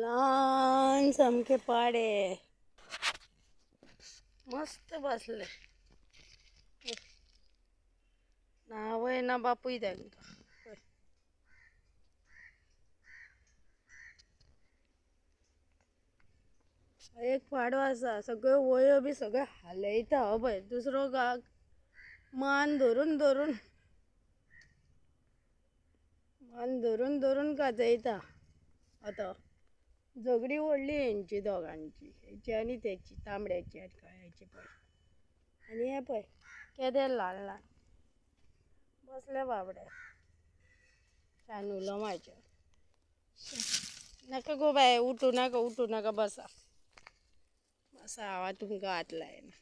लहान सामके पाडे मस्त बसले. नाव आहे ना बापूय तांकां. एक पाडो आसा सगळ्यो वयो बी सगळे हालयता. हो पळय दुसरो मान धरून धरून गाजयता. आतां झगडी व्हडली हेंची दोगांची, हेची आनी तेची, तांबड्याची आनी काळ्याची पळय. आनी हे पळय केदें ल्हान ल्हान बसले बाबडे. शानुलो म्हाज्या. नाका गो बाये, उठू नाका बसा. हांव तुमकां हात लायना.